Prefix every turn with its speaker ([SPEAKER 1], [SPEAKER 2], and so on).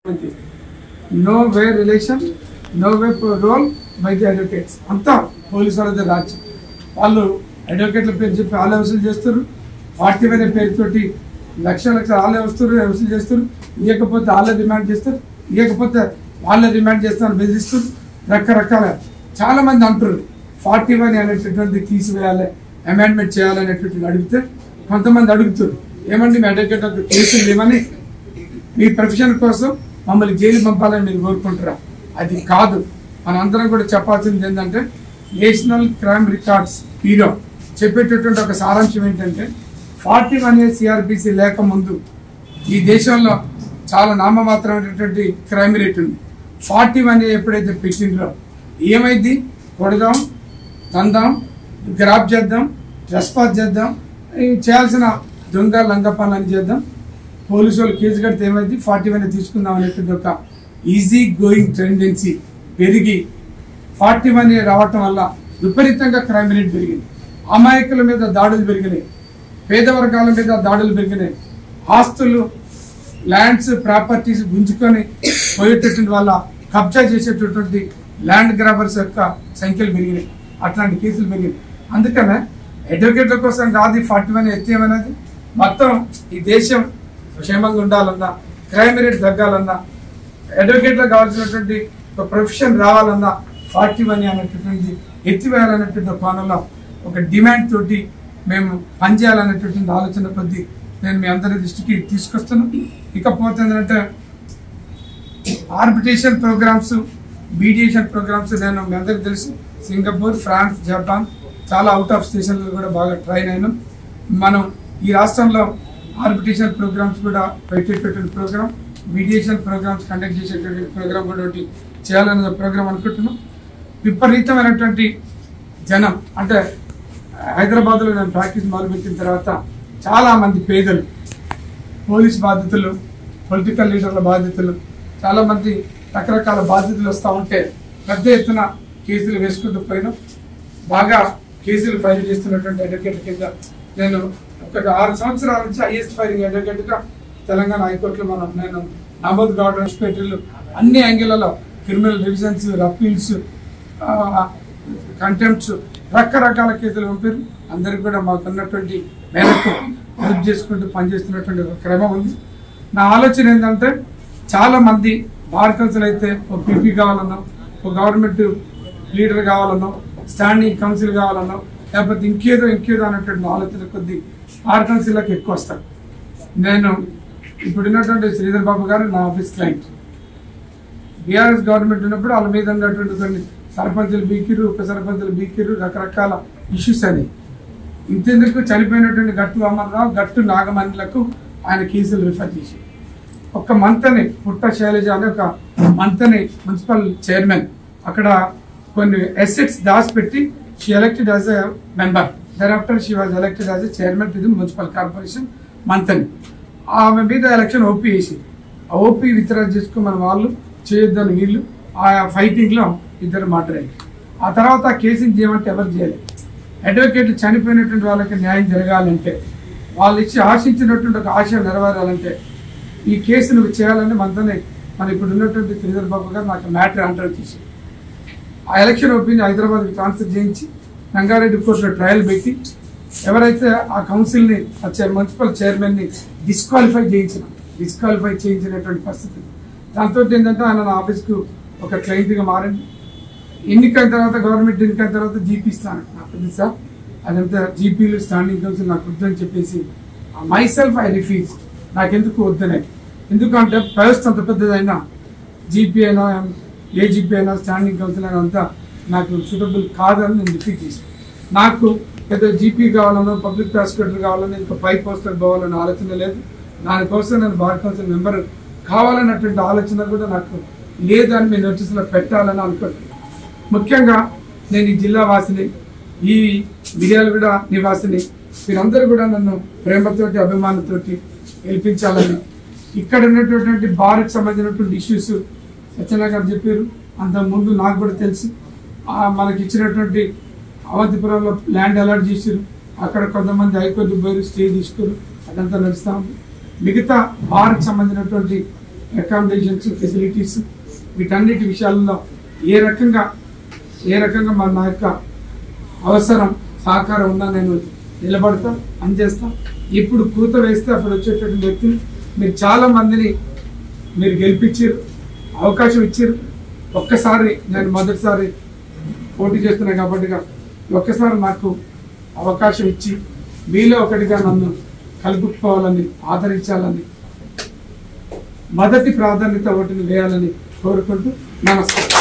[SPEAKER 1] No way relation, no way role by the advocates. అంతా police వాళ్ళ రాజ్యం. వాళ్ళు అడ్వకేట్ల పేరు చెప్పి వాళ్ళే వసూలు చేస్తారు. 40 వేల పేరుతోటి లక్షల వాళ్ళే వసూలు చేస్తారు. ఇవ్వకపోతే వాళ్ళే డిమాండ్ చేస్తారు. ఇవ్వకపోతే వాళ్ళే డిమాండ్ చేస్తారని బెదిరిస్తారు. రకరకాల చాలా మంది అంటారు 41 అనేటటువంటి తీసివేయాలి, అమెండ్మెంట్ చేయాలనేటువంటి అడిగితే కొంతమంది అడుగుతారు ఏమండి మీ అడ్వకేట్ కేసులు లేవని మీ ప్రొఫెషన్ కోసం మమ్మల్ని జైలు పంపాలని మీరు కోరుకుంటారా? అది కాదు. మనందరం కూడా చెప్పాల్సింది ఏంటంటే నేషనల్ క్రైమ్ రికార్డ్స్ బ్యూరో చెప్పేటటువంటి ఒక సారాంశం ఏంటంటే 41A CRPC లేకముందు ఈ దేశంలో చాలా నామమాత్రమైనటువంటి క్రైమ్ రేట్ ఉంది. 41A ఎప్పుడైతే పెట్టిండ్రో ఏమైంది? కొడదాం, తందాం, గ్రాప్ చేద్దాం, ట్రెస్పాస్ చేద్దాం, చేయాల్సిన దొంగ లంగ పనులని చేద్దాం, పోలీసు వాళ్ళు కేసు కడితే ఏమైంది 41 తీసుకుందాం అనేటువంటి ఒక ఈజీ గోయింగ్ టెండెన్సీ పెరిగి 41A రావటం వల్ల విపరీతంగా క్రైమ్ రేట్ పెరిగింది. అమాయకుల మీద దాడులు పెరిగినాయి, పేద వర్గాల మీద దాడులు పెరిగినాయి, ఆస్తులు ల్యాండ్స్ ప్రాపర్టీస్ గుంజుకొని పోయేటటువంటి వల్ల కబ్జా చేసేటటువంటి ల్యాండ్ గ్రాబర్స్ యొక్క సంఖ్యలు పెరిగినాయి. అట్లాంటి కేసులు పెరిగినాయి. అందుకనే అడ్వకేట్ల కోసం కాదు 41 ఎత్తేమనేది. మొత్తం ఈ దేశం క్షేమంగా ఉండాలన్నా, క్రైమ్ రేట్ తగ్గాలన్నా, అడ్వకేట్లో కావాల్సినటువంటి ఒక ప్రొఫెషన్ రావాలన్నా 41 అనేటటువంటి ఎత్తివేయాలనేటువంటి కోణంలో ఒక డిమాండ్ తోటి మేము పనిచేయాలనేటువంటి ఆలోచన కొద్దీ నేను మీ అందరి దృష్టికి తీసుకొస్తున్నాను. ఇకపోతే ఏంటంటే ఆర్బిట్రేషన్ ప్రోగ్రామ్స్, మీడియేషన్ ప్రోగ్రామ్స్ నేను మీ అందరికి తెలుసు సింగపూర్, ఫ్రాన్స్, జపాన్ చాలా అవుట్ ఆఫ్ స్టేషన్లు కూడా బాగా ట్రైన్ అయినాం. మనం ఈ రాష్ట్రంలో ఆర్బిట్రేషన్ ప్రోగ్రామ్స్ కూడా పెట్టేటటువంటి ప్రోగ్రామ్, మీడియేషన్ ప్రోగ్రామ్స్ కండక్ట్ చేసేటువంటి ప్రోగ్రామ్ కూడా ఒకటి చేయాలనే ప్రోగ్రామ్ అనుకుంటున్నాం. విపరీతమైనటువంటి జనం అంటే హైదరాబాద్లో నేను ప్రాక్టీస్ మొదలుపెట్టిన తర్వాత చాలామంది పేదలు, పోలీస్ బాధితులు, పొలిటికల్ లీడర్ల బాధితులు, చాలామంది రకరకాల బాధితులు వస్తూ ఉంటే పెద్ద ఎత్తున కేసులు వేసుకుంటూ పోయినాం. బాగా కేసులు ఫైల్ చేస్తున్నటువంటి అడ్వకేట్ కింద నేను ఒక 6 సంవత్సరాల నుంచి హైయెస్ట్ ఫైలింగ్ అడ్వకేట్గా తెలంగాణ హైకోర్టులో నేను నమోదు కావడం పేటర్లు అన్ని యాంగిళ్లలో క్రిమినల్ రివిజన్స్, అప్పీల్స్, కంటెంప్ట్స్ రకరకాల కేసులు పంపారు. అందరికి కూడా మాకు ఉన్నటువంటి మేరకు హెల్ప్ చేసుకుంటూ పనిచేస్తున్నటువంటి ఒక క్రమం ఉంది. నా ఆలోచన ఏంటంటే చాలా మంది బార్ కౌన్సిల్ అయితే ఒక పీపీ కావాలన్నా, ఒక గవర్నమెంట్ లీడర్ కావాలన్నా, స్టాండింగ్ కౌన్సిల్ కావాలన్నా, లేకపోతే ఇంకేదో అనేటువంటి ఆలోచన కొద్దీ బార్ కౌన్సిల్లోకి ఎక్కువ వస్తాను. నేను ఇప్పుడు ఉన్నటువంటి శ్రీధర్ బాబు గారు నా ఆఫీస్ క్లయింట్. బీఆర్ఎస్ గవర్నమెంట్ ఉన్నప్పుడు వాళ్ళ మీద ఉన్నటువంటి కొన్ని సర్పంచులు బీకిరు, ఉప సర్పంచులు బీకిరు, రకరకాల ఇష్యూస్ అని ఇంతెందుకు చనిపోయినటువంటి గట్టు అమర్రావు, గట్టు నాగమణిలకు ఆయన కేసులు రిఫర్ చేసి ఒక మంతని పుట్ట శైలజ అనే ఒక మంతని మున్సిపల్ చైర్మన్ అక్కడ కొన్ని అసెట్స్ దాచిపెట్టి she elected as a member. Thereafter she was elected as a chairman to the municipal corporation Manthani. ఆమె మీద ఎలక్షన్ ఓపీ వేసి ఆ ఓపీ విత్డ్రా చేసుకోమని వాళ్ళు చేయొద్దని వీళ్ళు ఆ ఫైటింగ్లో ఇద్దరు మాట్లాడారు. ఆ తర్వాత ఆ కేసుని చేయమంటే ఎవరు చేయలేదు. అడ్వకేట్లు చనిపోయినటువంటి వాళ్ళకి న్యాయం జరగాలంటే, వాళ్ళు ఇచ్చి ఆశించినటువంటి ఒక ఆశ నెరవేరాలంటే ఈ కేసు నువ్వు చేయాలని మనతోనే మన ఇప్పుడు ఉన్నటువంటి శ్రీధర్ బాబు గారు నాకు మ్యాటర్ అంటర్ చేసి ఆ ఎలక్షన్ ఓపీని హైదరాబాద్కి ట్రాన్స్ఫర్ చేయించి రంగారెడ్డి కోర్టులో ట్రయల్ పెట్టి ఎవరైతే ఆ కౌన్సిల్ని మున్సిపల్ చైర్మన్ని డిస్క్వాలిఫై చేయించినటువంటి పరిస్థితి. దాంతో ఏంటంటే ఆయన నా ఆఫీస్కు ఒక క్లయింట్గా మారండి. ఎన్నికైన తర్వాత గవర్నమెంట్ ఎన్నికైన తర్వాత జీపీ ఇస్తాను నాకు తెలుసు సార్, అదంతా జీపీలు స్టాండింగ్ కౌన్సిల్ నాకు వద్దని చెప్పేసి మై సెల్ఫ్ ఐ రిఫ్యూజ్. నాకెందుకు వద్దనే, ఎందుకంటే వ్యవస్థ అంత పెద్దదైనా జీపీ అయినా ఏ జీపీ అయినా స్టాండింగ్ కౌన్సిల్ అయినా అంతా నాకు సూటబుల్ కాదని నేను రిఫ్యూజ్ చేశాను. నాకు పెద్ద జీపీ కావాలనో పబ్లిక్ ప్రాసిక్యూటర్ కావాలని ఇంకా పై పోస్టర్ పోవాలనే ఆలోచన లేదు. దానికోసం నేను బార్ కౌన్సిల్ మెంబర్ కావాలన్నటువంటి ఆలోచన కూడా నాకు లేదని మీ నోటీసులో పెట్టాలని అనుకుంటున్నాను. ముఖ్యంగా నేను ఈ జిల్లా వాసిని, ఈ మిర్యాలగూడ నివాసిని, మీరందరూ కూడా నన్ను ప్రేమతోటి అభిమానంతోటి గెలిపించాలని, ఇక్కడ ఉన్నటువంటి బార్కి సంబంధించినటువంటి ఇష్యూస్ సత్యనారాయణ గారు చెప్పారు. అంతకుముందు నాకు కూడా తెలుసు. మనకి ఇచ్చినటువంటి అవంతిపురంలో ల్యాండ్ అలాట్ చేశారు, అక్కడ కొంతమంది హైకోర్టు పోయారు, స్టే తీసుకున్నారు, అదంతా నడుస్తూ ఉంది. మిగతా బార్కి సంబంధించినటువంటి అకామిడేషన్స్, ఫెసిలిటీస్, వీటన్నిటి విషయాల్లో ఏ రకంగా నా యొక్క అవసరం సహకారం ఉందా నేను నిలబడతా, పనిచేస్తా. ఇప్పుడు కూత వేస్తే అప్పుడు వచ్చేటటువంటి వ్యక్తులు మీరు చాలా మందిని మీరు గెలిపించారు, అవకాశం ఇచ్చారు. ఒక్కసారి నేను మొదటిసారి పోటీ చేస్తున్నా కాబట్టి ఒక్కసారి నాకు అవకాశం ఇచ్చి మీలో ఒకటిగా నన్ను కలుపుకోవాలని, ఆదరించాలని, మొదటి ప్రాధాన్యత ఒకటిని వేయాలని కోరుకుంటూ నమస్కారం.